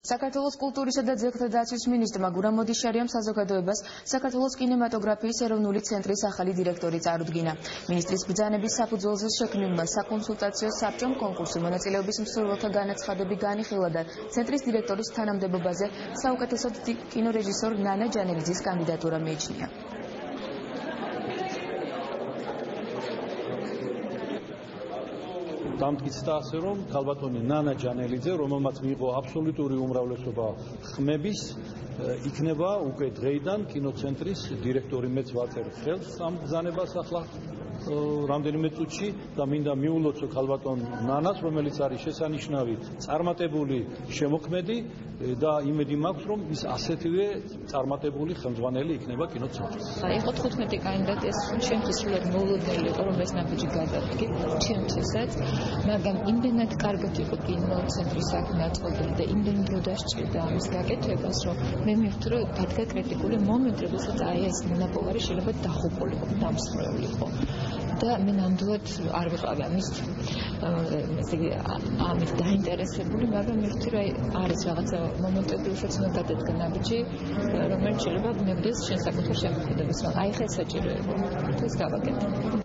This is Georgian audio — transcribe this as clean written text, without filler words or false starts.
საქართველოს კულტურისა და ძეგლთა დაცვის მინისტრმა გურამ მოდიშარიამ საზოგადოებას საქართველოს კინემატოგრაფიის ეროვნული ცენტრის ახალი დირექტორი წარუდგინა. მინისტრის ბრძანების საფუძველზე შექმნილმა საკონსულტაციო საბჭომ კონკურსი მონაწილეობის მსურველთა განაცხადები განიხილა და ცენტრის დირექტორის თანამდებობაზე საუკეთესო კინორეჟისორ ნანა ჯანელიძის კანდიდატურა მიიჩნია. დამტკიცდა ასე რომ ქალბატონი ნანა ჯანელიძე, რომელმაც მიიღო აბსოლუტური უმრავლესობა ხმების, იქნება უკვე დღეიდან კინოცენტრის დირექტორი. მეც ვაწერ ხელს ამ ბრძანებას ახლა რამდენიმე წუთში და მინდა მიულოცო ქალბატონ ნანას, რომელიც არის შესანიშნავი წარმატებული შემოქმედი და იმედი მაქვს, რომ ის ასეთივე წარმატებული ხელმძღვანელი იქნება კინოცენტრში. იყო 15 კანდიდატი, ეს ჩემთვის სულად მოულოდნელი იყო, რომ ეს ნაბიჯი გადავდგე, ჩემთვისაც, მაგრამ იმდენად კარგად იყო კინოცენტრის საქმე აწყობილი და იმდენ დრო დასჭირდა ამის გაკეთებას, რომ მე მივხვდი, რომ დადგა კრიტიკული მომენტი, როდესაც აი ეს მონაპოვარი შეიძლება დახუპულიყო, დამსხვრეულიყო. და მე ნამდვილად არ ვიყავი ამით დაინტერესებული, მაგრამ მივხვდი, რომ არის რაღაცა მომენტები, როდესაც უნდა გადადგა ნაბიჯი, რომელიც შეიძლება მებდეს შენ საკუთარ შემოქმედებას, რომ აი ხა საჭიროება. ეს გავაკეთე.